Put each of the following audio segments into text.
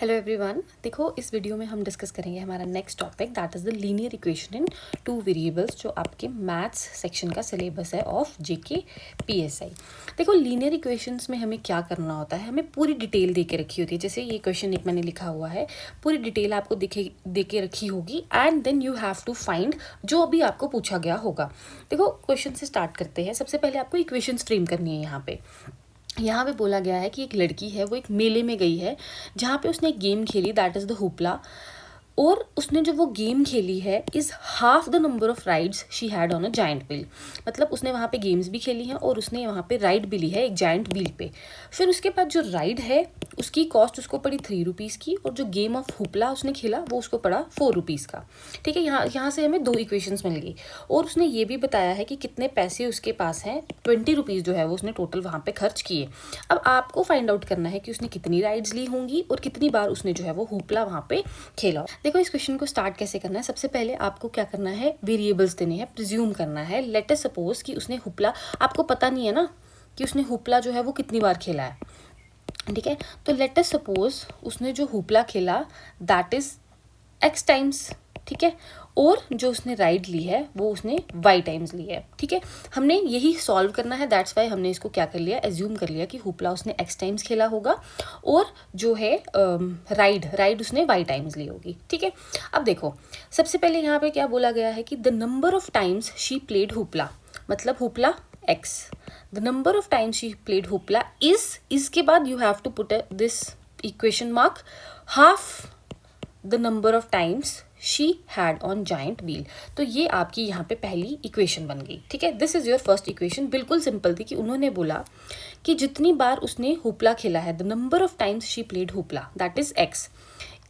Hello everyone. देखो, इस video में हम डिस्कस करेंगे हमारा next topic, that is the linear equation in two variables, जो आपके मैथ्स सेक्शन का सिलेबस है ऑफ जेके पीएसआई। देखो, लीनियर इक्वेशंस में हमें क्या करना होता है, हमें पूरी डिटेल दे के रखी होती है। जैसे ये क्वेश्चन एक मैंने लिखा हुआ है, पूरी डिटेल आपको दे के रखी होगी and then you have to find जो अभी आपको पूछा गया होगा। देखो, क्वेश्चन से स्टार्ट करते हैं। सबसे पहले आपको इक्वेशंस फ्रेम करनी है। यहाँ पे बोला गया है कि एक लड़की है, वो एक मेले में गई है जहाँ पे उसने एक गेम खेली, दैट इज़ द हुपला। और उसने जो वो गेम खेली है is half the number of rides she had on a giant wheel. मतलब उसने वहाँ पे गेम्स भी खेली हैं और उसने वहाँ पे राइड भी ली है एक जाइंट व्हील पे। फिर उसके बाद जो राइड है उसकी कॉस्ट उसको पड़ी 3 रुपीज़ की, और जो गेम ऑफ हुपला उसने खेला वो उसको पड़ा 4 रुपीज़ का। ठीक है, यहाँ से हमें 2 इक्वेशंस मिल गई। और उसने ये भी बताया है कि कितने पैसे उसके पास हैं, 20 रुपीज़ जो है वो उसने टोटल वहाँ पे खर्च किए। अब आपको फाइंड आउट करना है कि उसने कितनी राइड्स ली होंगी और कितनी बार उसने जो है वो हुपला वहाँ पे खेला। देखो, इस क्वेश्चन को स्टार्ट कैसे करना है। सबसे पहले आपको क्या करना है, वेरिएबल्स देने हैं, प्रिज्यूम करना है। लेट अस सपोज कि उसने हुपला, आपको पता नहीं है ना कि उसने हुपला जो है वो कितनी बार खेला है। ठीक है, तो लेट अस सपोज उसने जो हुपला खेला दैट इज x टाइम्स। ठीक है, और जो उसने राइड ली है वो उसने y टाइम्स ली है। ठीक है, हमने यही सॉल्व करना है, दैट्स वाई हमने इसको क्या कर लिया, एज्यूम कर लिया कि हुपला उसने x टाइम्स खेला होगा और जो है राइड उसने y टाइम्स ली होगी। ठीक है, अब देखो, सबसे पहले यहाँ पे क्या बोला गया है कि the number of times she played hoopla, मतलब hoopla x, the number of times she played hoopla is, इसके बाद you have to put this equation mark, half the number of times she had on giant wheel. तो ये आपकी यहाँ पे पहली equation बन गई। ठीक है, this is your first equation. बिल्कुल सिंपल थी कि उन्होंने बोला कि जितनी बार उसने हुपला खेला है, the number of times she played hoopla, that is x।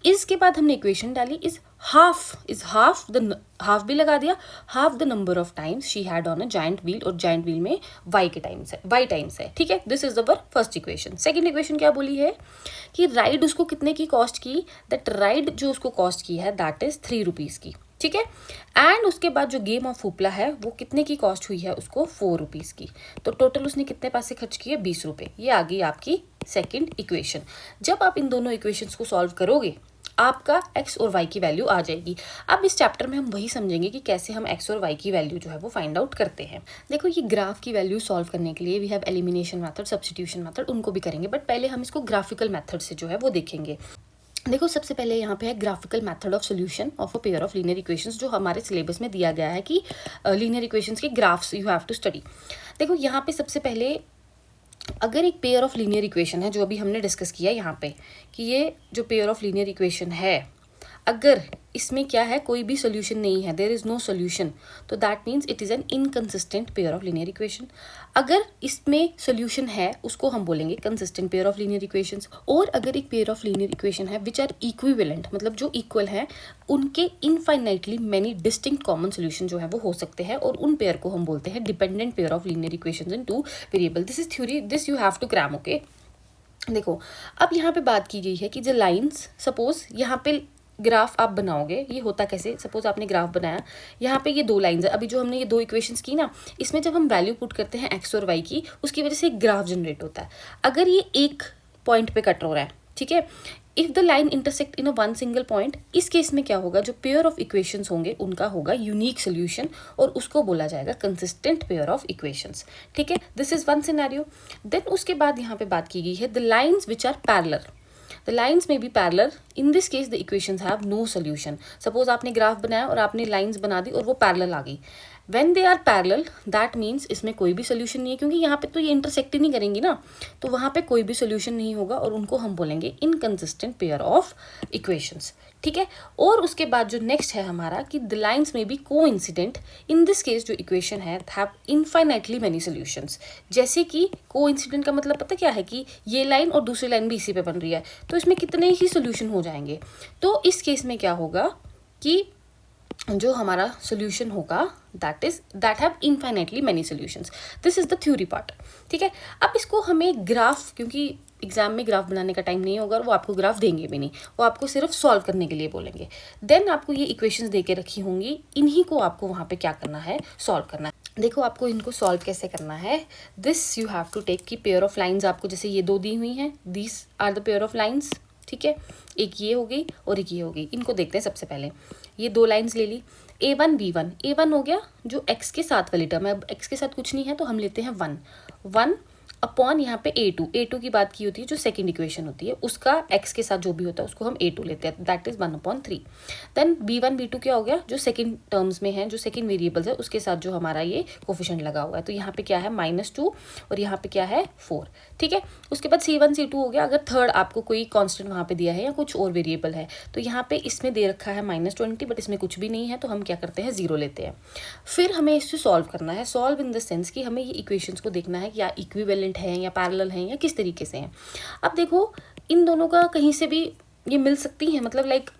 इसके बाद हमने इक्वेशन डाली, इज हाफ द, हाफ भी लगा दिया, half the number of times she had on a giant wheel, और जाइंट व्हील में y टाइम्स है। ठीक है, this is our first equation. Second equation क्या बोली है कि राइड उसको कितने की कॉस्ट की, दैट राइड जो उसको कॉस्ट की है दैट इज 3 रुपीज़ की। ठीक है, एंड उसके बाद जो गेम ऑफ हुपला है वो कितने की कॉस्ट हुई है, उसको 4 रुपीज़ की। तो टोटल उसने कितने पैसे खर्च किए, 20 रुपये। ये आ गई आपकी सेकेंड इक्वेशन। जब आप इन दोनों इक्वेशंस को सॉल्व करोगे आपका x और y की वैल्यू आ जाएगी। अब इस चैप्टर में हम वही समझेंगे कि कैसे हम x और y की वैल्यू जो है वो फाइंड आउट करते हैं। देखो, ये ग्राफ की वैल्यू सॉल्व करने के लिए we have elimination method, substitution method, उनको भी करेंगे, बट पहले हम इसको ग्राफिकल मेथड से जो है वो देखेंगे। देखो, सबसे पहले यहाँ पे है graphical method of solution of a pair of linear equations, जो हमारे सिलेबस में दिया गया है कि लीनियर इक्वेशंस के graphs you have to study. देखो, यहाँ पे सबसे पहले अगर एक पेयर ऑफ लीनियर इक्वेशन है, जो अभी हमने डिस्कस किया यहाँ पे, कि ये जो पेयर ऑफ लीनियर इक्वेशन है, अगर इसमें क्या है, कोई भी सोल्यूशन नहीं है, देयर इज़ नो सोल्यूशन, तो that means it is an inconsistent pair of linear equation. अगर इसमें सोल्यूशन है उसको हम बोलेंगे consistent pair of linear equations. और अगर एक पेयर ऑफ लीनियर इक्वेशन है विच आर इक्विवेलेंट, मतलब जो इक्वल है, उनके infinitely many distinct common solution जो है वो हो सकते हैं, और उन पेयर को हम बोलते हैं dependent pair of linear equations in two variable. This is theory, this you have to cram. Okay, देखो, अब यहाँ पे बात की गई है कि जो लाइन्स, सपोज यहाँ पे ग्राफ आप बनाओगे, ये होता कैसे, सपोज आपने ग्राफ बनाया, यहाँ पे ये 2 लाइंस है। अभी जो हमने ये 2 इक्वेशंस की ना, इसमें जब हम वैल्यू पुट करते हैं x और y की, उसकी वजह से एक ग्राफ जनरेट होता है। अगर ये एक पॉइंट पे कट हो रहा है, ठीक है, if the line intersect in a one single point, इस केस में क्या होगा, जो पेयर ऑफ इक्वेशंस होंगे उनका होगा यूनिक सोल्यूशन, और उसको बोला जाएगा कंसिस्टेंट पेयर ऑफ इक्वेशंस। ठीक है, this is one scenario. Then उसके बाद यहाँ पे बात की गई है the lines which are parallel, the lines may be parallel, in this case the equations have no solution। suppose आपने ग्राफ बनाया और आपने लाइंस बना दी और वो पैरेलल आ गई। when they are parallel that means इसमें कोई भी सोल्यूशन नहीं है, क्योंकि यहाँ पे तो ये इंटरसेक्ट ही नहीं करेंगी ना, तो वहाँ पे कोई भी सोल्यूशन नहीं होगा, और उनको हम बोलेंगे इनकंसिस्टेंट पेयर ऑफ इक्वेशंस। ठीक है, और उसके बाद जो नेक्स्ट है हमारा कि द लाइन्स में be coincident, in this case जो इक्वेशन है हैव इनफाइनाइटली मैनी सोल्यूशंस। जैसे कि कोइंसिडेंट का मतलब पता क्या है, कि ये लाइन और दूसरी लाइन भी इसी पे बन रही है, तो इसमें कितने ही सोल्यूशन हो जाएंगे। तो इस केस में क्या होगा कि जो हमारा सोल्यूशन होगा that have infinitely many solutions. This is the theory part. ठीक है, अब इसको हमें ग्राफ, क्योंकि एग्जाम में ग्राफ बनाने का टाइम नहीं होगा और वो आपको ग्राफ देंगे भी नहीं, वो आपको सिर्फ सॉल्व करने के लिए बोलेंगे। देन आपको ये इक्वेशंस दे के रखी होंगी, इन्हीं को आपको वहाँ पे क्या करना है, सॉल्व करना है। देखो, आपको इनको सॉल्व कैसे करना है, this you have to take की पेयर ऑफ लाइन्स, आपको जैसे ये 2 दी हुई हैं, this are the pair of lines. ठीक है, एक ये हो गई और एक ये हो गई। इनको देखते हैं सबसे पहले। ये दो लाइंस ले ली, a1 b1, a1 हो गया जो x के साथ वाली टर्म है। अब x के साथ कुछ नहीं है तो हम लेते हैं 1 अपॉन यहाँ पे a2 की बात की होती है जो सेकंड इक्वेशन होती है, उसका x के साथ जो भी होता है उसको हम a2 लेते हैं, that is 1/3। Then b1 b2 क्या हो गया, जो सेकंड टर्म्स में है, जो सेकंड वेरिएबल्स है उसके साथ जो हमारा ये कोफिशिएंट लगा हुआ है, तो यहाँ पे क्या है -2 और यहाँ पे क्या है 4, ठीक है। उसके बाद c1 c2 हो गया। अगर थर्ड आपको कोई कॉन्स्टेंट वहाँ पे दिया है या कुछ और वेरिएबल है, तो यहाँ पे इसमें दे रखा है -20 बट इसमें कुछ भी नहीं है, तो हम क्या करते हैं 0 लेते हैं। फिर हमें इससे सॉल्व करना है, सॉल्व इन द सेंस कि हमें ये इक्वेशंस को देखना है कि या इक्विवेलेंट है या पैरेलल हैं या किस तरीके से हैं। अब देखो इन दोनों का कहीं से भी ये मिल सकती हैं, मतलब like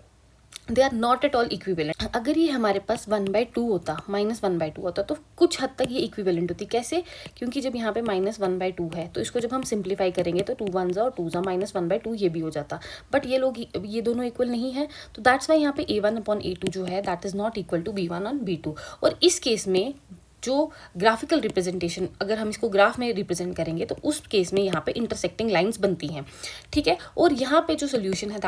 they are not at all equivalent. अगर ये हमारे पास 1/2 होता, -1/2 होता, तो कुछ हद तक ये इक्विवेलेंट होती। कैसे? क्योंकि जब यहाँ पे -1/2 है तो इसको जब हम सिंप्लीफाई करेंगे तो 2 1 और 2 -1/2 ये भी हो जाता, बट ये दोनों इक्वल नहीं है, तो दैट्स वाई यहाँ पे a1/a2 जो है that is not equal to b1/b2। और इस केस में जो ग्राफिकल रिप्रेजेंटेशन, अगर हम इसको ग्राफ में रिप्रेजेंट करेंगे तो उस केस में यहाँ पे इंटरसेक्टिंग लाइंस बनती हैं, ठीक है। और यहाँ पे जो सोल्यूशन है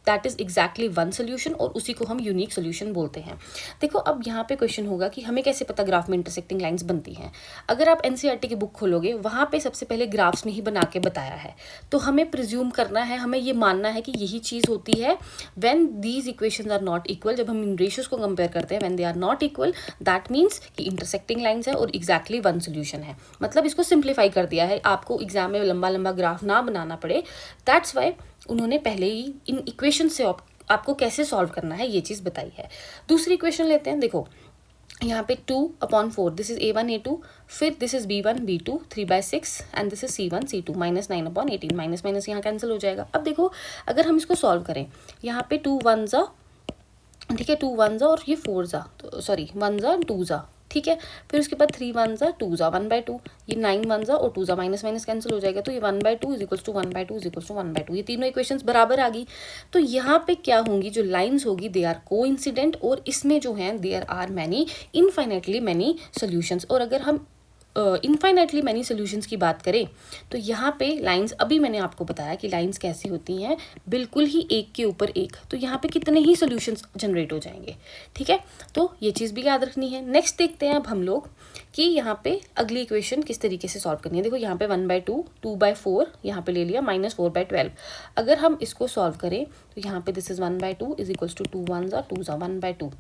that is exactly one solution और उसी को हम यूनिक सोल्यूशन बोलते हैं। देखो अब यहाँ पे क्वेश्चन होगा कि हमें कैसे पता ग्राफ में इंटरसेक्टिंग लाइंस बनती हैं। अगर आप एनसीईआरटी की बुक खोलोगे वहाँ पे सबसे पहले ग्राफ्स में ही बना के बताया है, तो हमें प्रिज्यूम करना है, हमें ये मानना है कि यही चीज़ होती है when these equations are not equal. जब हम इन रेशियोज को कंपेयर करते हैं when they are not equal, that means कि इंटरसेक्टिंग लाइंस है और एग्जैक्टली वन सोल्यूशन है। मतलब इसको सिंप्लीफाई कर दिया है, आपको एग्जाम में लंबा लंबा ग्राफ ना बनाना पड़े। दैट्स वाई उन्होंने पहले ही इन इक्वेशन से आपको कैसे सॉल्व करना है ये चीज़ बताई है। दूसरी इक्वेशन लेते हैं। देखो यहाँ पे 2/4, दिस इज a1 a2, फिर this is b1 b2 3/6 and this is c1 c2 -9/18, minus minus यहाँ कैंसिल हो जाएगा। अब देखो अगर हम इसको सॉल्व करें, यहाँ पे 2 1 जा, ठीक है, 2 1 जा और ये 4 जा, तो सॉरी 1 जा 2 जा, ठीक है। फिर उसके बाद 3 1 जा 2 जा 1/2, ये 9 1 जा और 2 जा, माइनस माइनस कैंसिल हो जाएगा, तो ये 1/2 is equals to 1/2 is equals to 1/2। ये तीनों इक्वेशंस बराबर आ गई। तो यहाँ पे क्या होंगी, जो लाइंस होगी दे आर कोइंसिडेंट और इसमें जो है there are many infinitely many solutions. और अगर हम इनफाइनाइटली मैनी सोल्यूशंस की बात करें तो यहाँ पे लाइंस, अभी मैंने आपको बताया कि लाइंस कैसी होती हैं, बिल्कुल ही एक के ऊपर एक, तो यहाँ पे कितने ही सोल्यूशंस जनरेट हो जाएंगे, ठीक है। तो ये चीज़ भी याद रखनी है। नेक्स्ट देखते हैं अब हम लोग कि यहाँ पे अगली इक्वेशन किस तरीके से सॉल्व करनी है। देखो यहाँ पे 1/2, 2/4 यहाँ पे ले लिया, -4/12। अगर हम इसको सॉल्व करें तो यहाँ पे this is 1/2 is equals to 2 1 जा 2 जा 1/2,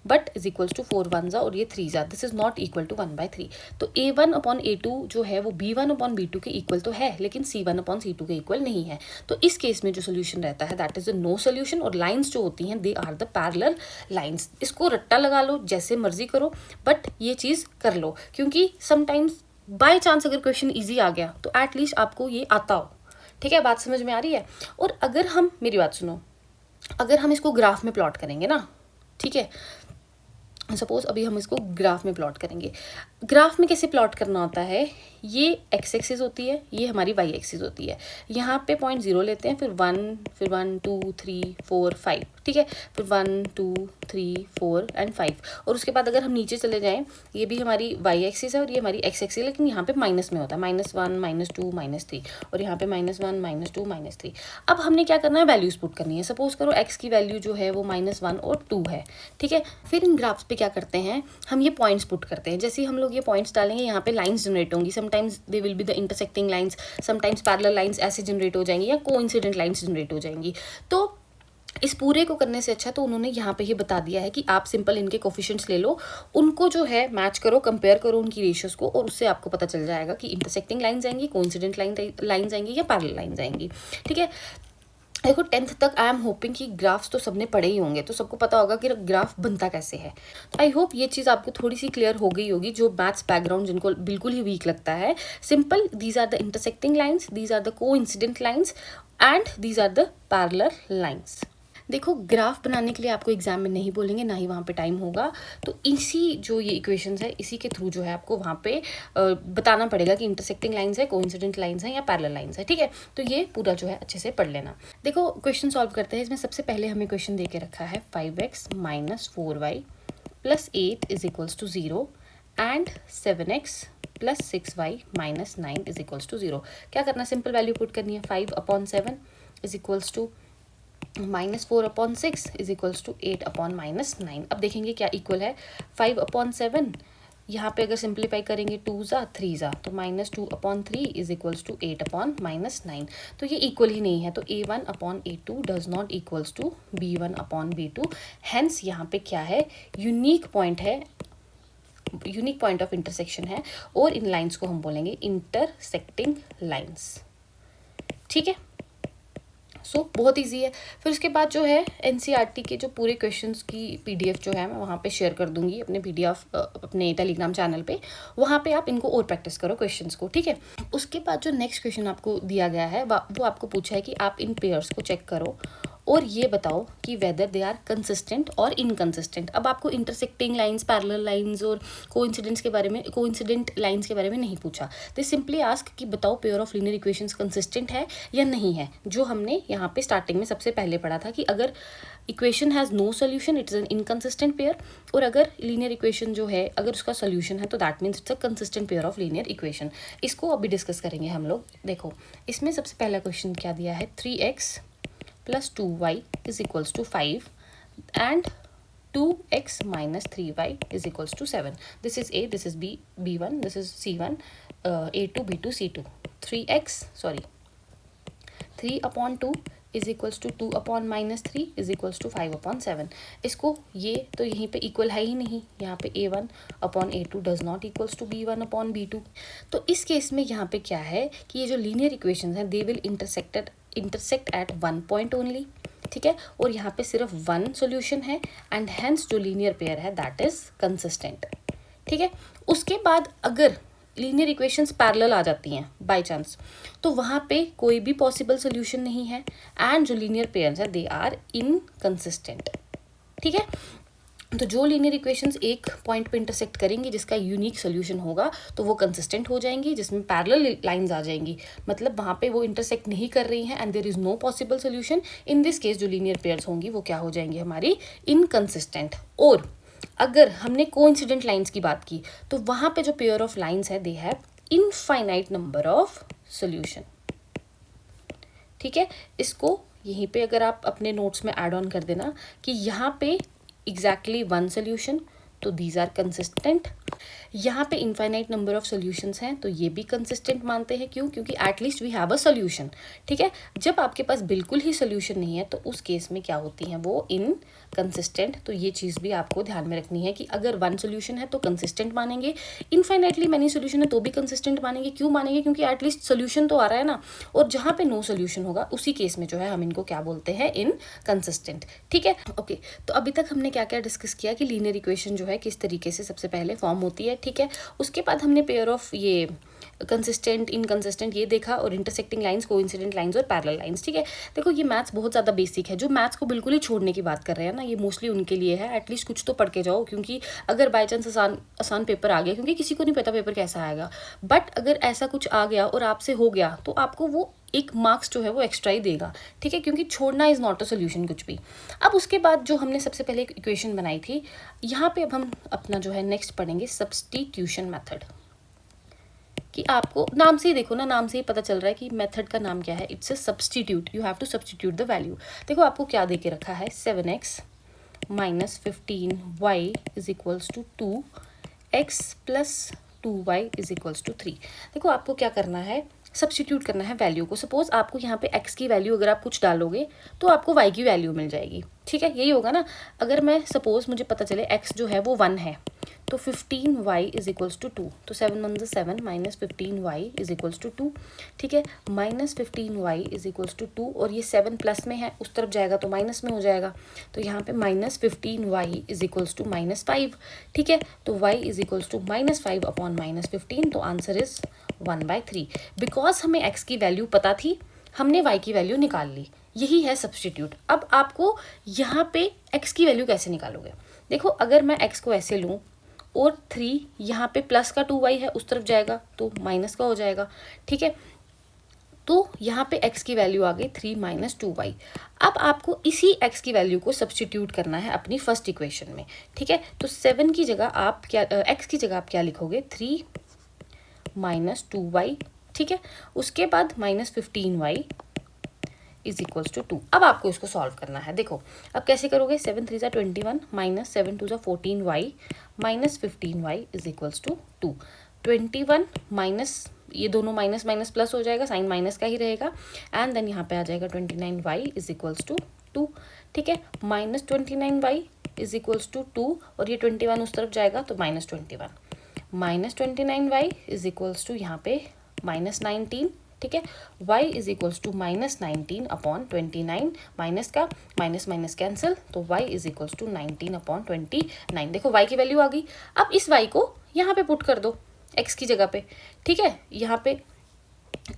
बट इज इक्वल्स टू 4 1 जा और ये 3 जा, this is not equal to 1/3। तो a1/a2 जो है वो b1/b2 के इक्वल तो है, लेकिन c1/c2 के इक्वल नहीं है। तो इस केस में जो सोल्यूशन रहता है that is the no solution. और लाइंस जो होती हैं they are the parallel lines. इसको रट्टा लगा लो, जैसे मर्जी करो, बट ये चीज़ कर लो, क्योंकि समटाइम्स बाय चांस अगर क्वेश्चन ईजी आ गया तो एटलीस्ट आपको ये आता हो, ठीक है। बात समझ में आ रही है। और अगर हम, मेरी बात सुनो, अगर हम इसको ग्राफ में प्लॉट करेंगे ना, ठीक है, सपोज अभी हम इसको ग्राफ में प्लॉट करेंगे। ग्राफ में कैसे प्लॉट करना होता है, ये एक्स एक्सिस होती है, ये हमारी वाई एक्सिस होती है। यहाँ पे 0.0 लेते हैं, फिर 1 2 3 4 5, ठीक है, फिर 1 2 3 4 एंड 5। और उसके बाद अगर हम नीचे चले जाएं, ये भी हमारी वाई एक्सिस है और ये हमारी एक्स एक्सिस है, लेकिन यहाँ पे माइनस में होता है, -1 -2 -3, और यहाँ पे -1 -2 -3। अब हमने क्या करना है, वैल्यूज पुट करनी है। सपोज करो एक्स की वैल्यू जो है वो -1 और 2 है, ठीक है। फिर इन ग्राफ्स पे क्या करते हैं, हम ये पॉइंट्स पुट करते हैं। जैसे हम लोग ये पॉइंट्स डालेंगे, यहाँ पे लाइंस जनरेट होंगी। Sometimes they will be the intersecting lines, sometimes parallel lines ऐसे जनरेट हो जाएंगी या कोइंसिडेंट लाइंस जनरेट हो जाएंगी। तो इस पूरे को करने से अच्छा तो उन्होंने यहाँ पे ये बता दिया है कि आप सिंपल इनके कोफिशिएंट्स ले लो, उनको जो है मैच करो, कंपेयर करो उनकी रेशियोज को, और उससे आपको पता चल जाएगा कि इंटरसेक्टिंग लाइंस आएंगी, कोइंसिडेंट लाइंस आएंगी या पैरेलल लाइंस आएंगी, ठीक है। देखो 10th तक आई एम होपिंग कि ग्राफ्स तो सबने पढ़े ही होंगे, तो सबको पता होगा कि ग्राफ बनता कैसे है। तो आई होप ये चीज़ आपको थोड़ी सी क्लियर हो गई होगी। जो मैथ्स बैकग्राउंड जिनको बिल्कुल ही वीक लगता है, simple, these are the intersecting lines, these are the coincident lines and these are the parallel lines. देखो ग्राफ बनाने के लिए आपको एग्जाम में नहीं बोलेंगे, ना ही वहाँ पे टाइम होगा, तो इसी जो ये इक्वेशंस है इसी के थ्रू जो है आपको वहाँ पे बताना पड़ेगा कि इंटरसेक्टिंग लाइंस है, कोइंसिडेंट लाइंस है या पैरेलल लाइंस है, ठीक है। तो ये पूरा जो है अच्छे से पढ़ लेना। देखो क्वेश्चन सॉल्व करते हैं। इसमें सबसे पहले हमें क्वेश्चन दे के रखा है 5x - 4y + 8 is equals to 0 and 7x + 6y - 9 is equals to 0। क्या करना, सिंपल वैल्यू पुट करनी है, 5/7 is equals to -4/6 is equals to 8/-9। अब देखेंगे क्या इक्वल है, 5/7 यहाँ पे अगर सिंप्लीफाई करेंगे 2 ज़ा 3 ज़ा तो -2/3 इज इक्वल्स टू 8/-9। तो ये इक्वल ही नहीं है, तो A1/A2 does not equals to B1/B2। Hence यहाँ पे क्या है, यूनिक पॉइंट है, यूनिक पॉइंट ऑफ इंटरसेक्शन है, और इन लाइंस को हम बोलेंगे इंटरसेक्टिंग लाइंस। ठीक है, सो बहुत इजी है। फिर उसके बाद जो है एनसीईआरटी के जो पूरे क्वेश्चंस की पीडीएफ जो है मैं वहाँ पे शेयर कर दूंगी अपने पीडीएफ अपने टेलीग्राम चैनल पे, वहाँ पे आप इनको और प्रैक्टिस करो क्वेश्चंस को। ठीक है, उसके बाद जो नेक्स्ट क्वेश्चन आपको दिया गया है वो आपको पूछा है कि आप इन पेयर्स को चेक करो और ये बताओ कि वेदर दे आर कंसिस्टेंट और इनकंसिस्टेंट। अब आपको इंटरसेक्टिंग लाइंस, पैरेलल लाइंस और कोइंसिडेंस के बारे में, कोइंसिडेंट लाइंस के बारे में नहीं पूछा। दे सिंपली आस्क कि बताओ pair of linear equations consistent है या नहीं है, जो हमने यहाँ पे स्टार्टिंग में सबसे पहले पढ़ा था कि अगर equation has no solution it is an inconsistent pair, और अगर लीनियर इक्वेशन जो है अगर उसका सोल्यूशन है तो that means it's a consistent pair of linear equation. इसको अभी डिस्कस करेंगे हम लोग। देखो इसमें सबसे पहला क्वेश्चन क्या दिया है, 3x plus 2y is equals to 5 and 2x minus 3y is equals to 7. This is A, this is B, B1, this is C1, A2, B2, C2. 3/2 is equals to 2/-3 is equals to 5/7. इसको ये तो यहीं पे equal है ही नहीं, यहाँ पे A1/A2 does not equals to B1/B2। तो इस केस में यहाँ पे क्या है कि ये जो लीनियर इक्वेशंस हैं they will intersect at one point only. ठीक है, और यहाँ पे सिर्फ वन सॉल्यूशन है एंड हेंस जो लीनियर पेयर है दैट इज कंसिस्टेंट। ठीक है, उसके बाद अगर लीनियर इक्वेशंस पैरेलल आ जाती हैं बाय चांस, तो वहाँ पे कोई भी पॉसिबल सोल्यूशन नहीं है एंड जो लीनियर पेयर्स हैं दे आर इनकंसिस्टेंट। ठीक है, तो जो लीनियर इक्वेशंस एक पॉइंट पे इंटरसेक्ट करेंगी जिसका यूनिक सोल्यूशन होगा तो वो कंसिस्टेंट हो जाएंगी, जिसमें पैरेलल लाइंस आ जाएंगी, मतलब वहाँ पे वो इंटरसेक्ट नहीं कर रही हैं and there is no possible solution. In this case जो लीनियर पेयर्स होंगी वो क्या हो जाएंगी, हमारी इनकंसिस्टेंट। और अगर हमने कोइंसिडेंट लाइंस की बात की तो वहाँ पे जो पेयर ऑफ लाइंस है they have infinite number of solution. ठीक है, इसको यहीं पे अगर आप अपने नोट्स में ऐड ऑन कर देना कि यहाँ पे एग्जैक्टली वन सोल्यूशन, तो दीज आर कंसिस्टेंट। यहाँ पे इनफाइनाइट नंबर ऑफ सोल्यूशंस हैं तो ये भी कंसिस्टेंट मानते हैं। क्यों? क्योंकि at least we have a solution. ठीक है, जब आपके पास बिल्कुल ही सोल्यूशन नहीं है तो उस केस में क्या होती हैं, वो इनकंसिस्टेंट। तो ये चीज़ भी आपको ध्यान में रखनी है कि अगर वन सोल्यूशन है तो कंसिस्टेंट मानेंगे, इनफाइनाइटली मैनी सोल्यूशन है तो भी कंसिस्टेंट मानेंगे। क्यों मानेंगे? क्योंकि एटलीस्ट सोल्यूशन तो आ रहा है ना, और जहाँ पे नो सोल्यूशन होगा उसी केस में जो है हम इनको क्या बोलते हैं, इनकंसिस्टेंट। ठीक है, ओके। तो अभी तक हमने क्या क्या डिस्कस किया कि लीनियर इक्वेशन जो है किस तरीके से सबसे पहले फॉर्म होती है। ठीक है, उसके बाद हमने पेयर ऑफ ये कंसिस्टेंट, इनकंसिस्टेंट ये देखा, और इंटरसेक्टिंग लाइंस, कोइंसिडेंट लाइंस और पैरेलल लाइंस। ठीक है, देखो ये मैथ्स बहुत ज़्यादा बेसिक है। जो मैथ्स को बिल्कुल ही छोड़ने की बात कर रहे हैं ना, ये मोस्टली उनके लिए है। एटलीस्ट कुछ तो पढ़ के जाओ, क्योंकि अगर बाई चांस आसान पेपर आ गया, क्योंकि किसी को नहीं पता पेपर कैसा आएगा, बट अगर ऐसा कुछ आ गया और आपसे हो गया तो आपको वो एक मार्क्स जो है वो एक्स्ट्रा ही देगा। ठीक है, क्योंकि छोड़ना इज़ नॉट अ सोल्यूशन कुछ भी। अब उसके बाद जो हमने सबसे पहले एक इक्वेशन बनाई थी, यहाँ पे अब हम अपना जो है नेक्स्ट पढ़ेंगे सब्स्टिट्यूशन मेथड। कि आपको नाम से ही देखो ना, नाम से ही पता चल रहा है कि मेथड का नाम क्या है, it's a substitute. You have to substitute the value. देखो आपको क्या दे के रखा है, 7x minus 15y is equals to 2x plus 2y is equals to 3। देखो आपको क्या करना है, सब्स्टिट्यूट करना है वैल्यू को। सपोज आपको यहाँ पे x की वैल्यू अगर आप कुछ डालोगे तो आपको y की वैल्यू मिल जाएगी। ठीक है, यही होगा ना। अगर मैं सपोज मुझे पता चले x जो है वो 1 है, तो 15y इज इक्वल्स टू 2, तो 7 1 7 minus 15y is equals to 2। ठीक है, minus 15y is equals to 2, और ये 7 प्लस में है, उस तरफ जाएगा तो माइनस में हो जाएगा, तो यहाँ पे minus 15y is equals to -5। ठीक है, तो y is equals to -5 upon -15, तो आंसर इज 1/3। बिकॉज हमें x की वैल्यू पता थी, हमने y की वैल्यू निकाल ली। यही है सब्स्टिट्यूट। अब आपको यहाँ पे x की वैल्यू कैसे निकालोगे? देखो अगर मैं x को ऐसे लूँ और 3 यहाँ पे प्लस का 2y है, उस तरफ जाएगा तो माइनस का हो जाएगा। ठीक है, तो यहाँ पे x की वैल्यू आ गई 3 - 2y। अब आपको इसी x की वैल्यू को सब्स्टिट्यूट करना है अपनी फर्स्ट इक्वेशन में। ठीक है, तो 7 की जगह आप क्या, x की जगह आप क्या लिखोगे, 3 - 2y। ठीक है, उसके बाद -15y इज इक्वल्स टू 2। अब आपको इसको सॉल्व करना है। देखो अब कैसे करोगे, 7 3 21 minus 7 2 14y minus 15y is equals to 2। 21 minus, ये दोनों माइनस माइनस प्लस हो जाएगा, साइन माइनस का ही रहेगा, एंड देन यहाँ पे आ जाएगा 29y इज इक्वल्स टू 2। ठीक है, minus 29y is equals to 2 और ये 21 उस तरफ जाएगा तो minus 21, minus 29y is equals to यहाँ पे माइनस 19। ठीक है, y is equals to minus 19 upon 29, minus का माइनस माइनस कैंसिल, तो y is equals to 19 upon 29। देखो y की वैल्यू आ गई। अब इस y को यहाँ पे पुट कर दो x की जगह पे। ठीक है, यहाँ पे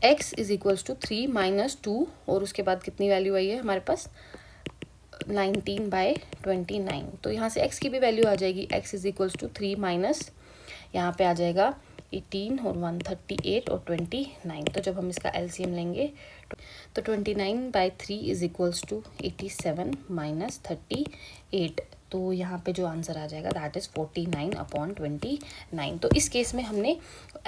x is equals to 3 minus 2 और उसके बाद कितनी वैल्यू आई है हमारे पास 19/29। तो यहाँ से x की भी वैल्यू आ जाएगी, x is equals to 3 minus, यहाँ पे आ जाएगा 18 और 138 और 29। तो जब हम इसका एलसीएम लेंगे तो 29/3 इज इक्वल्स टू 87 माइनस 38। तो यहाँ पे जो आंसर आ जाएगा दैट इज़ 49 अपॉन 29। तो इस केस में हमने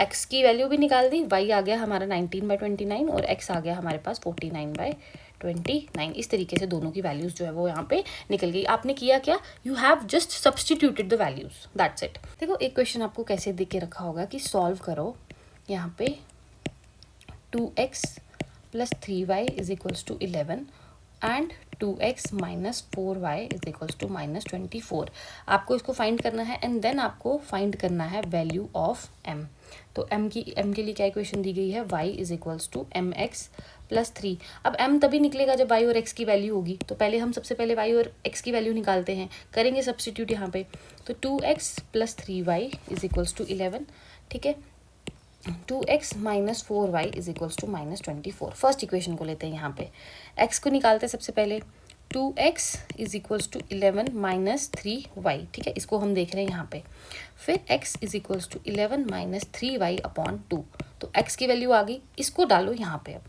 x की वैल्यू भी निकाल दी, y आ गया हमारा 19/29 और x आ गया हमारे पास 49/29। इस तरीके से दोनों की वैल्यूज़ जो है वो यहाँ पे निकल गई। आपने किया क्या, you have just substituted the values, that's it. देखो एक क्वेश्चन आपको कैसे दे के रखा होगा कि सॉल्व करो, यहाँ पे 2x plus 3y is equals to 11 and 2x minus 4y is equals to minus 24। आपको इसको फाइंड करना है एंड देन आपको फाइंड करना है वैल्यू ऑफ m। तो m के लिए क्या इक्वेशन दी गई है, y is equals to mx plus 3। अब m तभी निकलेगा जब y और x की वैल्यू होगी, तो पहले हम सबसे पहले y और x की वैल्यू निकालते हैं, करेंगे सब्सटीट्यूट यहाँ पे। तो 2x plus 3y is equals to 11। ठीक है, 2x minus 4y is equals to minus 24। First equation को लेते हैं, यहाँ पे x को निकालते हैं सबसे पहले। 2x is equals to 11 minus 3y। ठीक है, इसको हम देख रहे हैं यहाँ पे। फिर x is equals to 11 minus 3y upon 2। तो x की वैल्यू आ गई, इसको डालो यहाँ पे। अब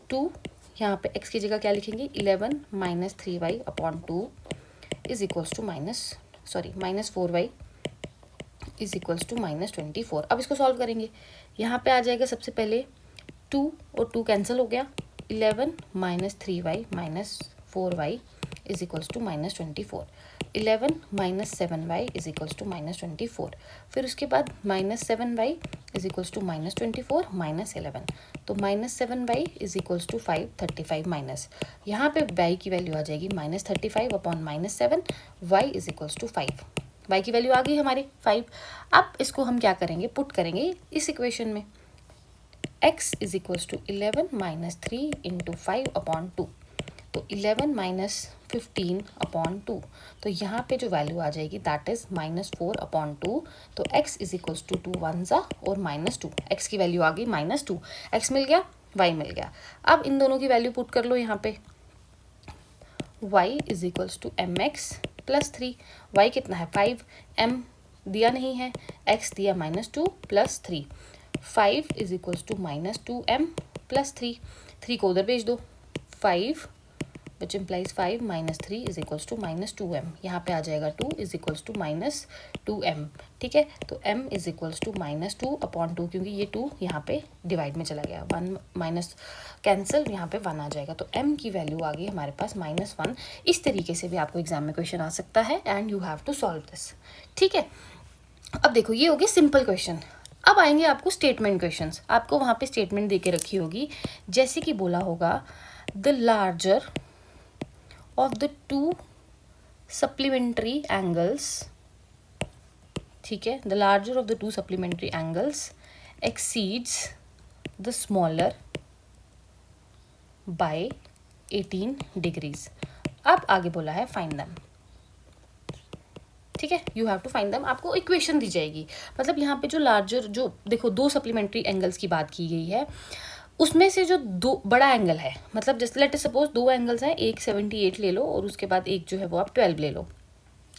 2 यहाँ पे x की जगह क्या लिखेंगे, 11 minus 3y upon 2 is equals to minus 4y is equals to minus 24। अब इसको सॉल्व करेंगे, यहाँ पे आ जाएगा सबसे पहले 2 और 2 कैंसिल हो गया, 11 minus 3y minus 4y is equals to minus 24। 11 minus 7y is equals to minus 24। फिर उसके बाद minus 7y is equals to minus 24 minus 11। तो minus 7y is equals to 35 minus, यहाँ पे y की वैल्यू आ जाएगी minus 35 upon minus 7, y is equals to 5। y की वैल्यू आ गई हमारी 5। अब इसको हम क्या करेंगे, पुट करेंगे इस इक्वेशन में। x is equals to 11 minus 3 into 5 upon 2। तो 11 माइनस 15 अपॉन 2। तो यहाँ पे जो वैल्यू आ जाएगी दैट इज माइनस 4 अपॉन 2। तो x इज इक्वल्स टू 2 1 और माइनस 2। x की वैल्यू आ गई माइनस 2, x मिल गया, y मिल गया। अब इन दोनों की वैल्यू पुट कर लो यहाँ पे। y is equals to mx plus 3। y कितना है 5, m दिया नहीं है, x दिया minus 2 plus 3। 5 is equals to minus 2m plus 3। 3 को उधर भेज दो, 5 which implies 5 minus 3 is equals to minus 2m। यहाँ पे आ जाएगा 2 is equals to minus 2m। ठीक है, तो m is equals to minus 2 upon 2, क्योंकि ये 2 यहाँ पे डिवाइड में चला गया, 1 माइनस कैंसिल, यहाँ पे 1 आ जाएगा। तो m की वैल्यू आ गई हमारे पास माइनस 1। इस तरीके से भी आपको एग्जाम में क्वेश्चन आ सकता है and you have to solve this. ठीक है, अब देखो ये हो गए सिंपल क्वेश्चन। अब आएंगे आपको स्टेटमेंट क्वेश्चंस। आपको वहाँ पे स्टेटमेंट दे के रखी होगी, जैसे कि बोला होगा the larger of the two supplementary angles, ठीक है, the larger of the two supplementary angles exceeds the smaller by 18 degrees। अब आगे बोला है फाइंड देम। ठीक है, you have to find them. आपको इक्वेशन दी जाएगी, मतलब यहाँ पे जो लार्जर, जो देखो 2 सप्लीमेंट्री एंगल्स की बात की गई है, उसमें से जो 2 बड़ा एंगल है, मतलब जैसे लेट सपोज 2 एंगल्स हैं, एक 78 ले लो और उसके बाद एक जो है वो आप 12 ले लो।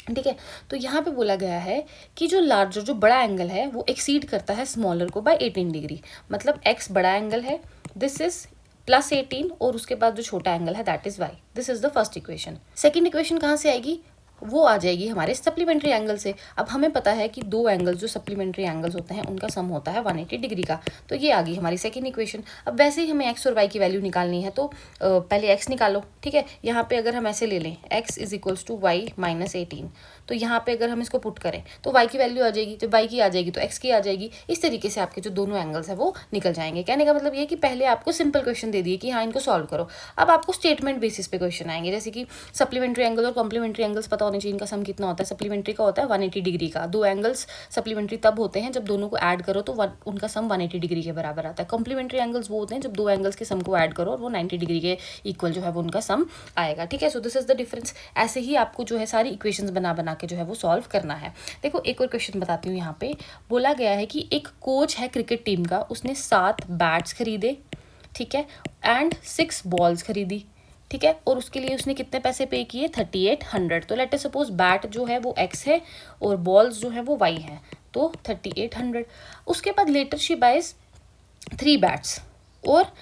ठीक है, तो यहाँ पे बोला गया है कि जो लार्जर, जो बड़ा एंगल है वो एक्सीड करता है स्मॉलर को बाय 18 डिग्री। मतलब x बड़ा एंगल है, दिस इज प्लस 18, और उसके बाद जो छोटा एंगल है that is y। This is the first equation. Second equation कहाँ से आएगी, वो आ जाएगी हमारे सप्लीमेंट्री एंगल से। अब हमें पता है कि दो एंगल्स जो सप्लीमेंट्री एंगल्स होते हैं उनका सम होता है 180 डिग्री का। तो ये आ गई हमारी सेकेंड इक्वेशन। अब वैसे ही हमें एक्स और वाई की वैल्यू निकालनी है, तो पहले एक्स निकालो, ठीक है। यहाँ पे अगर हम ऐसे ले लें x is equals to y minus 18, तो यहाँ पे अगर हम इसको पुट करें तो वाई की वैल्यू आ जाएगी, जब वाई की आ जाएगी तो एक्स की आ जाएगी। इस तरीके से आपके जो दोनों एंगल्स है वो निकल जाएंगे। कहने का मतलब ये कि पहले आपको सिंपल क्वेश्चन दे दिए कि हाँ इनको सॉल्व करो, अब आपको स्टेटमेंट बेसिस पे क्वेश्चन आएंगे, जैसे कि सप्लीमेंट्री एंगल और कॉम्प्लीमेंट्री एंगल्स पता होने चाहिए, इनका सम कितना होता है। सप्लीमेंट्री का होता है 180 डिग्री का। दो एंगल्स सप्लीमेंट्री तब होते हैं जब दोनों को ऐड करो तो उनका सम 180 डिग्री के बराबर आता है। कॉम्प्लीमेंट्री एंगल्स वो होते हैं जब दो एंगल्स के सम को ऐड करो और वो 90 डिग्री के इक्वल जो है वो उनका सम आएगा, ठीक है। So this is the difference. ऐसे ही आपको जो है सारी इक्वेशंस बना बना के जो है वो सॉल्व करना है। देखो एक और क्वेश्चन बताती हूँ। यहाँ पे बोला गया है कि एक कोच है क्रिकेट टीम का, उसने 7 बैट्स खरीदे, ठीक है, एंड 6 बॉल्स खरीदी, ठीक है, और उसके लिए उसने कितने पैसे पे किए 3800। तो लेट अस सपोज बैट जो है वो एक्स है और बॉल्स जो है वो वाई है, तो 3800। उसके बाद लेटर शी बाइज 3 बैट्स और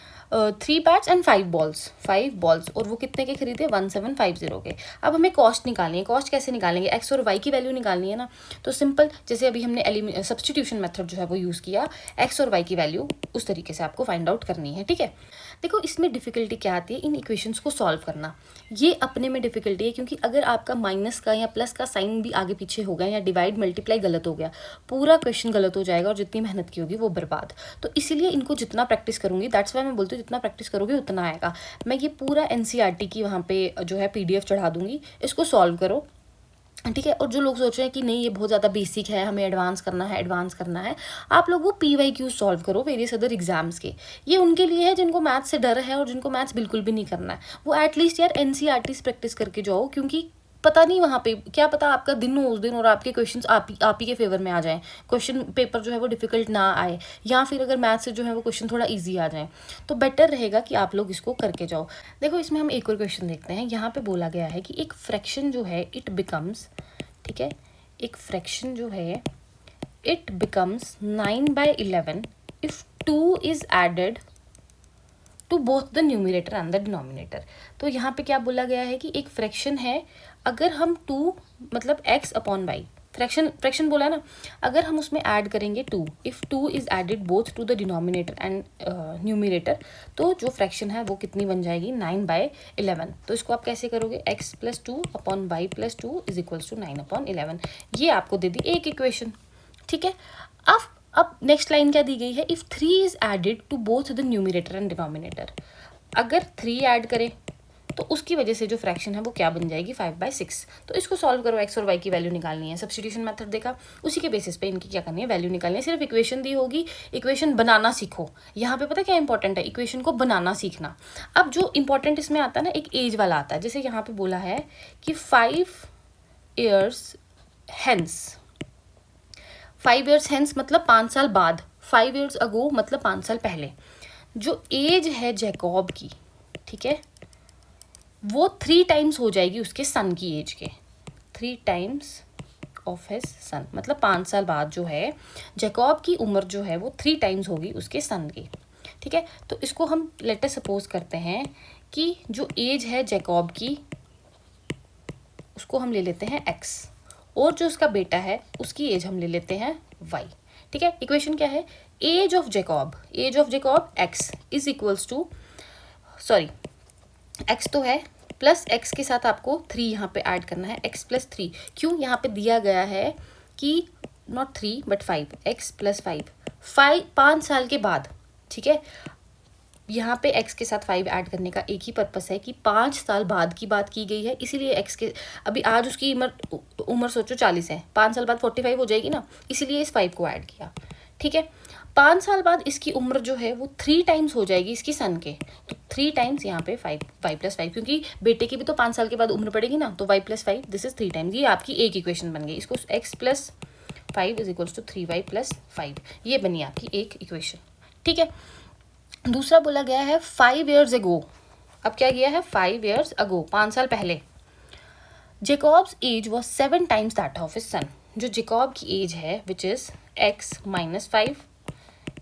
3 बैट्स एंड 5 बॉल्स और वो कितने के खरीदे 1750 के। अब हमें कॉस्ट निकालनी है। कॉस्ट कैसे निकालेंगे, एक्स और वाई की वैल्यू निकालनी है ना। तो सिंपल, जैसे अभी हमने सब्स्टिट्यूशन मेथड जो है वो यूज़ किया, एक्स और वाई की वैल्यू उस तरीके से आपको फाइंड आउट करनी है, ठीक है। देखो इसमें डिफिकल्टी क्या आती है, इन इक्वेशंस को सॉल्व करना। ये अपने में डिफिकल्टी है, क्योंकि अगर आपका माइनस का या प्लस का साइन भी आगे पीछे हो गया या डिवाइड मल्टीप्लाई गलत हो गया, पूरा क्वेश्चन गलत हो जाएगा और जितनी मेहनत की होगी वो बर्बाद। तो इसीलिए इनको जितना प्रैक्टिस करूंगी, दैट्स वाई मैं बोलती हूँ जितना प्रैक्टिस करोगे उतना आएगा। मैं ये पूरा एनसीईआरटी की वहाँ पे जो है पीडीएफ चढ़ा दूंगी, इसको सॉल्व करो, ठीक है। और जो लोग सोच रहे हैं कि नहीं ये बहुत ज़्यादा बेसिक है, हमें एडवांस करना है, आप लोग वो PYQ सॉल्व करो वेरियस अदर एग्जाम्स के। ये उनके लिए है जिनको मैथ्स से डर है और जिनको मैथ्स बिल्कुल भी नहीं करना है। वो एटलीस्ट यार NCERT प्रैक्टिस करके जाओ, क्योंकि पता नहीं वहाँ पे क्या पता आपका दिन हो उस दिन और आपके क्वेश्चंस आप ही के फेवर में आ जाएं, क्वेश्चन पेपर जो है वो डिफिकल्ट ना आए, या फिर अगर मैथ से जो है वो क्वेश्चन थोड़ा इजी आ जाए, तो बेटर रहेगा कि आप लोग इसको करके जाओ। देखो इसमें हम एक और क्वेश्चन देखते हैं। यहाँ पे बोला गया है कि एक फ्रैक्शन जो है इट बिकम्स, ठीक है, एक फ्रैक्शन जो है it becomes 9/11 if 2 is added to both the numerator and the denominator. तो यहाँ पे क्या बोला गया है कि एक फ्रैक्शन है, अगर हम 2 मतलब x अपॉन वाई, फ्रैक्शन बोला है ना, अगर हम उसमें ऐड करेंगे 2, if 2 is added both to the denominator and numerator, तो जो फ्रैक्शन है वो कितनी बन जाएगी 9/11। तो इसको आप कैसे करोगे, x plus 2 upon y plus 2 is equals to 9/11। ये आपको दे दी एक इक्वेशन, ठीक है। अब नेक्स्ट लाइन क्या दी गई है, if 3 is added to both the numerator and denominator, अगर 3 ऐड करें तो उसकी वजह से जो फ्रैक्शन है वो क्या बन जाएगी 5/6। तो इसको सॉल्व करो, एक्स और वाई की वैल्यू निकालनी है। सब्स्टिट्यूशन मेथड देखा, उसी के बेसिस पे इनकी क्या करनी है, वैल्यू निकालनी है। सिर्फ इक्वेशन दी होगी, इक्वेशन बनाना सीखो। यहाँ पे पता क्या इंपॉर्टेंट है, इक्वेशन को बनाना सीखना। अब जो इंपॉर्टेंट इसमें आता है ना, एक एज वाला आता है। जैसे यहाँ पे बोला है कि 5 years hence, 5 years hence मतलब 5 साल बाद, 5 years ago मतलब 5 साल पहले, जो एज है जैकॉब की, ठीक है, वो 3 टाइम्स हो जाएगी उसके सन की एज के, 3 टाइम्स ऑफ हिज सन, मतलब 5 साल बाद जो है जैकॉब की उम्र जो है वो 3 टाइम्स होगी उसके सन की, ठीक है। तो इसको हम लेट अस सपोज करते हैं कि जो एज है जैकॉब की उसको हम ले लेते हैं x, और जो उसका बेटा है उसकी एज हम ले लेते हैं y, ठीक है। इक्वेशन क्या है, age of Jacob x is equals to, sorry x तो है, प्लस x के साथ आपको 3 यहाँ पे ऐड करना है, x प्लस 3। क्यों, यहाँ पे दिया गया है कि नॉट 3 बट 5, x प्लस 5 साल के बाद, ठीक है। यहाँ पे x के साथ 5 ऐड करने का एक ही पर्पस है कि 5 साल बाद की बात की गई है, इसीलिए x के, अभी आज उसकी उम्र सोचो 40 है, 5 साल बाद 45 हो जाएगी ना, इसीलिए इस 5 को ऐड किया, ठीक है। 5 साल बाद इसकी उम्र जो है वो 3 टाइम्स हो जाएगी इसकी सन के, तो 3 टाइम्स यहाँ पे 5, y प्लस 5, क्योंकि बेटे की भी तो 5 साल के बाद उम्र पड़ेगी ना, तो y plus 5 this is 3 times. ये आपकी एक इक्वेशन बन गई। इसको x plus 5 is equals to 3y plus 5, ये बनी आपकी एक इक्वेशन, ठीक है। दूसरा बोला गया है 5 years ago, अब क्या किया है 5 years ago, 5 साल पहले, Jacob's age was 7 times that of his son. जो जैकॉब की एज है which is x minus 5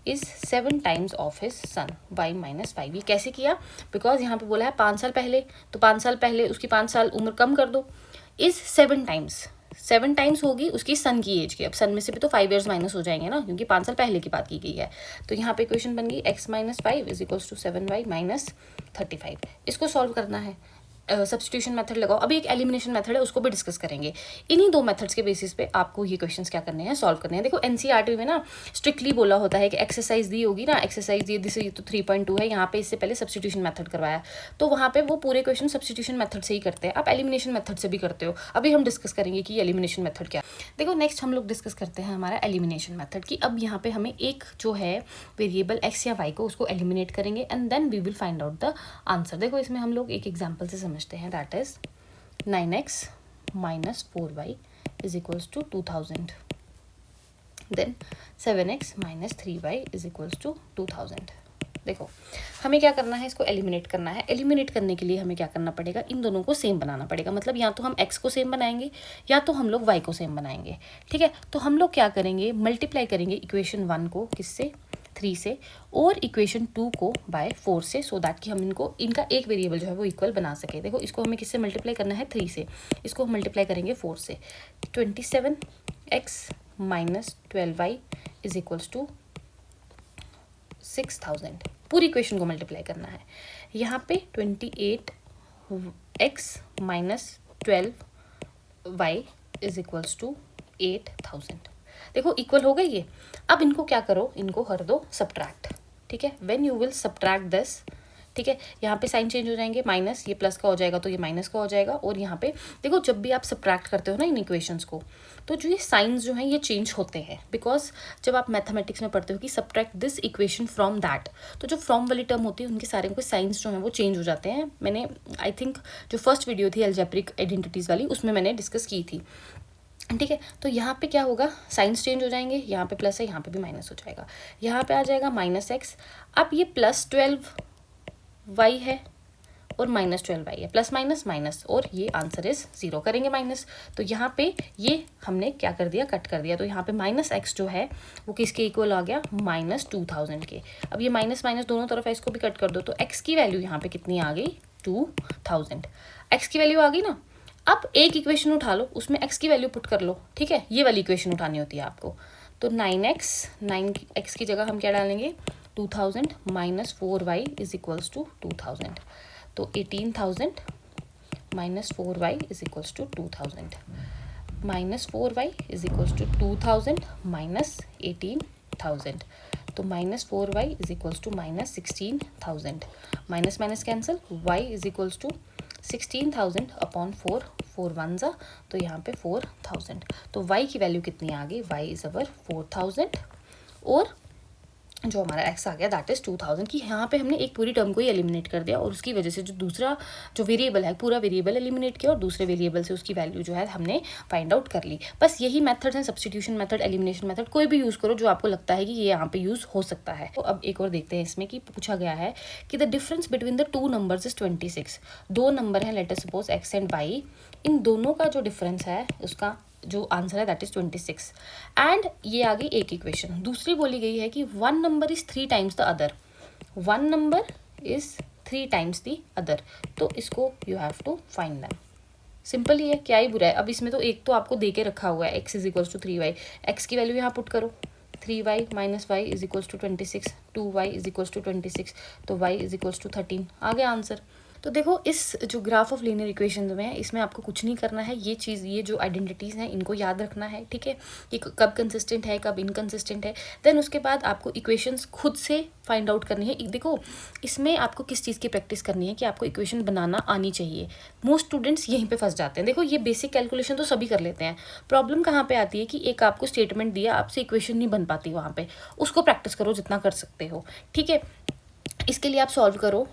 is 7 times of his son y minus 5। ये कैसे किया, बिकॉज यहाँ पे बोला है 5 साल पहले, तो 5 साल पहले उसकी 5 साल उम्र कम कर दो, इज़ 7 टाइम्स, 7 टाइम्स होगी उसकी सन की एज की। अब सन में से भी तो 5 ईयर्स माइनस हो जाएंगे ना, क्योंकि 5 साल पहले की बात की गई है। तो यहाँ पे इक्वेशन बन गई x minus 5 is equals to 7y minus 35। इसको सॉल्व करना है, सब्स्टिट्यूशन मेथड लगाओ। अभी एक एलिमिनेशन मेथड है, उसको भी डिस्कस करेंगे। इन्हीं 2 मेथड्स के बेसिस पे आपको ये क्वेश्चंस क्या करने हैं, सॉल्व करने हैं। देखो एनसीईआरटी में ना स्ट्रिक्टली बोला होता है कि एक्सरसाइज दी होगी ना, एक्सरसाइज ये दिस तो 3.2 है, यहाँ पे इससे पहले सब्स्टिट्यूशन मेथड करवाया, तो वहाँ पे वो पूरे क्वेश्चन सब्स्टिट्यूशन मेथड से ही करते हैं। आप एलिमिनेशन मेथड से भी करते हो। अभी हम डिस्कस करेंगे कि एलिमिनेशन मेथड क्या। देखो नेक्स्ट हम लोग डिस्कस करते हैं हमारा एलिमिनेशन मेथड की। अब यहाँ पे हमें एक जो है वेरिएबल x या y को उसको एलिमिनेट करेंगे and then we will find out the answer. देखो इसमें हम लोग एक एग्जाम्पल से समझते हैं, that is 9x minus 4y is equals to 2000. Then 7x minus 3y is equals to 2000. देखो हमें क्या करना है, इसको एलिमिनेट करना है। एलिमिनेट करने के लिए हमें क्या करना पड़ेगा, इन दोनों को सेम बनाना पड़ेगा। मतलब या तो हम x को सेम बनाएंगे या तो हम लोग y को सेम बनाएंगे, ठीक है। तो हम लोग क्या करेंगे, मल्टीप्लाई करेंगे इक्वेशन 1 को किससे, 3 से, और इक्वेशन 2 को बाय 4 से, सो दैट कि हम इनका एक वेरिएबल जो है वो इक्वल बना सके। देखो इसको हमें किससे मल्टीप्लाई करना है, 3 से, इसको हम मल्टीप्लाई करेंगे 4 से। 27x minus 12y is equals to 6000। पूरी इक्वेशन को मल्टीप्लाई करना है। यहाँ पे 28x minus 12y is equals to 8000। देखो इक्वल हो गई ये। अब इनको क्या करो, इनको कर दो सब्ट्रैक्ट, ठीक है। When you will subtract this, ठीक है, यहाँ पे साइन चेंज हो जाएंगे, माइनस ये प्लस का हो जाएगा तो ये माइनस का हो जाएगा। और यहाँ पे देखो जब भी आप सब्ट्रैक्ट करते हो ना इन इक्वेशंस को, तो जो ये साइंस जो हैं ये चेंज होते हैं, बिकॉज जब आप मैथमेटिक्स में पढ़ते हो कि subtract this equation from that, तो जो फ्रॉम वाली टर्म होती है उनके सारे के साइंस जो हैं वो चेंज हो जाते हैं। मैंने आई थिंक जो फर्स्ट वीडियो थी अलजेब्रिक आइडेंटिटीज़ वाली, उसमें मैंने डिस्कस की थी, ठीक है। तो यहाँ पे क्या होगा, साइंस चेंज हो जाएंगे, यहाँ पे प्लस है, यहाँ पे भी माइनस हो जाएगा, यहाँ पे आ जाएगा माइनस एक्स। अब ये प्लस 12y है और माइनस 12y है, प्लस माइनस माइनस, और ये आंसर इज 0, करेंगे माइनस। तो यहाँ पे ये हमने क्या कर दिया, कट कर दिया। तो यहाँ पे माइनस एक्स जो है वो किसके इक्वल आ गया, माइनस 2000 के। अब ये माइनस माइनस दोनों तरफ है, इसको भी कट कर दो। तो एक्स की वैल्यू यहाँ पे कितनी आ गई, 2000। एक्स की वैल्यू आ गई ना। अब एक इक्वेशन उठा लो, उसमें x की वैल्यू पुट कर लो, ठीक है। ये वाली इक्वेशन उठानी होती है आपको। तो 9x की जगह हम क्या डालेंगे, 2000 minus 4y is equals to 2000। तो 18000 minus 4y is equals to 2000, minus 4y is equals to 2000 minus 18000। तो minus 4y is equals to minus 16000, minus minus cancel, y is equals to 16,000 upon 4, 4 1 जा, तो यहाँ पे 4000। तो y की value कितनी आ गई, y इज अवर 4000, और जो हमारा x आ गया दैट इज 2000 की। यहाँ पे हमने एक पूरी टर्म को ही एलिमिनेट कर दिया, और उसकी वजह से जो दूसरा जो वेरिएबल है पूरा वेरिएबल एलिमिनेट किया, और दूसरे वेरिएबल से उसकी वैल्यू जो है हमने फाइंड आउट कर ली। बस यही मेथड है, सब्स्टिट्यूशन मेथड, एलिमिनेशन मेथड, कोई भी यूज़ करो जो आपको लगता है कि ये यहाँ पे यूज़ हो सकता है। तो अब एक और देखते हैं इसमें कि पूछा गया है कि the difference between the 2 numbers is 26। 2 number हैं, let us suppose x and y, इन दोनों का जो डिफरेंस है उसका जो आंसर है दैट इज 26। एंड ये आ गई एक इक्वेशन। दूसरी बोली गई है कि 1 number is 3 times the other, 1 number is 3 times the other. तो इसको you have to find them. Simple ही है, क्या ही बुरा है। अब इसमें तो एक तो आपको दे के रखा हुआ है x is equals to 3y, x की वैल्यू यहाँ पुट करो, 3y minus y is equals to 26, 2y is equals to 26, तो y इज इक्वल्स टू 13, आ गया आंसर। तो देखो इस जो ग्राफ ऑफ लीनियर इक्वेशन में है, इसमें आपको कुछ नहीं करना है। ये चीज़, ये जो आइडेंटिटीज़ हैं इनको याद रखना है, ठीक है, कि कब कंसिस्टेंट है कब इनकंसिस्टेंट है। देन उसके बाद आपको इक्वेशंस खुद से फाइंड आउट करनी है। देखो इसमें आपको किस चीज़ की प्रैक्टिस करनी है कि आपको इक्वेशन बनाना आनी चाहिए। मोस्ट स्टूडेंट्स यहीं पे फंस जाते हैं। देखो ये बेसिक कैलकुलेशन तो सभी कर लेते हैं, प्रॉब्लम कहाँ पे आती है कि एक आपको स्टेटमेंट दिया, आपसे इक्वेशन नहीं बन पाती वहाँ पे, उसको प्रैक्टिस करो जितना कर सकते हो, ठीक है। इसके लिए आप सॉल्व करो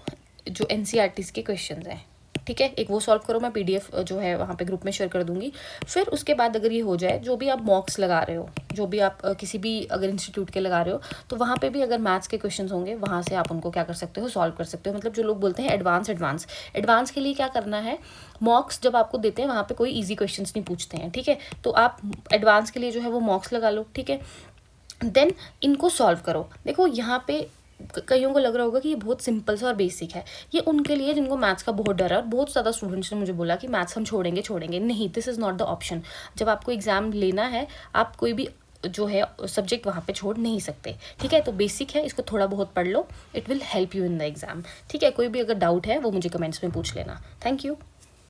जो एनसीईआरटीज़ के क्वेश्चंस हैं, ठीक है, एक वो सॉल्व करो। मैं पीडीएफ जो है वहाँ पे ग्रुप में शेयर कर दूंगी। फिर उसके बाद अगर ये हो जाए, जो भी आप मॉक्स लगा रहे हो, जो भी आप किसी भी अगर इंस्टीट्यूट के लगा रहे हो, तो वहाँ पे भी अगर मैथ्स के क्वेश्चंस होंगे, वहाँ से आप उनको क्या कर सकते हो, सॉल्व कर सकते हो। मतलब जो लोग बोलते हैं एडवांस के लिए क्या करना है, मॉक्स जब आपको देते हैं वहाँ पर कोई ईजी क्वेश्चन नहीं पूछते हैं, ठीक है। तो आप एडवांस के लिए जो है वो मॉक्स लगा लो, ठीक है। देन इनको सॉल्व करो। देखो यहाँ पे कईयों को लग रहा होगा कि ये बहुत सिंपल सा और बेसिक है, ये उनके लिए जिनको मैथ्स का बहुत डर है। और बहुत ज़्यादा स्टूडेंट्स ने मुझे बोला कि मैथ्स हम छोड़ेंगे नहीं, this is not the option. जब आपको एग्ज़ाम लेना है, आप कोई भी जो है सब्जेक्ट वहाँ पे छोड़ नहीं सकते, ठीक है। तो बेसिक है, इसको थोड़ा बहुत पढ़ लो, it will help you in the exam, ठीक है। कोई भी अगर डाउट है वो मुझे कमेंट्स में पूछ लेना। Thank you.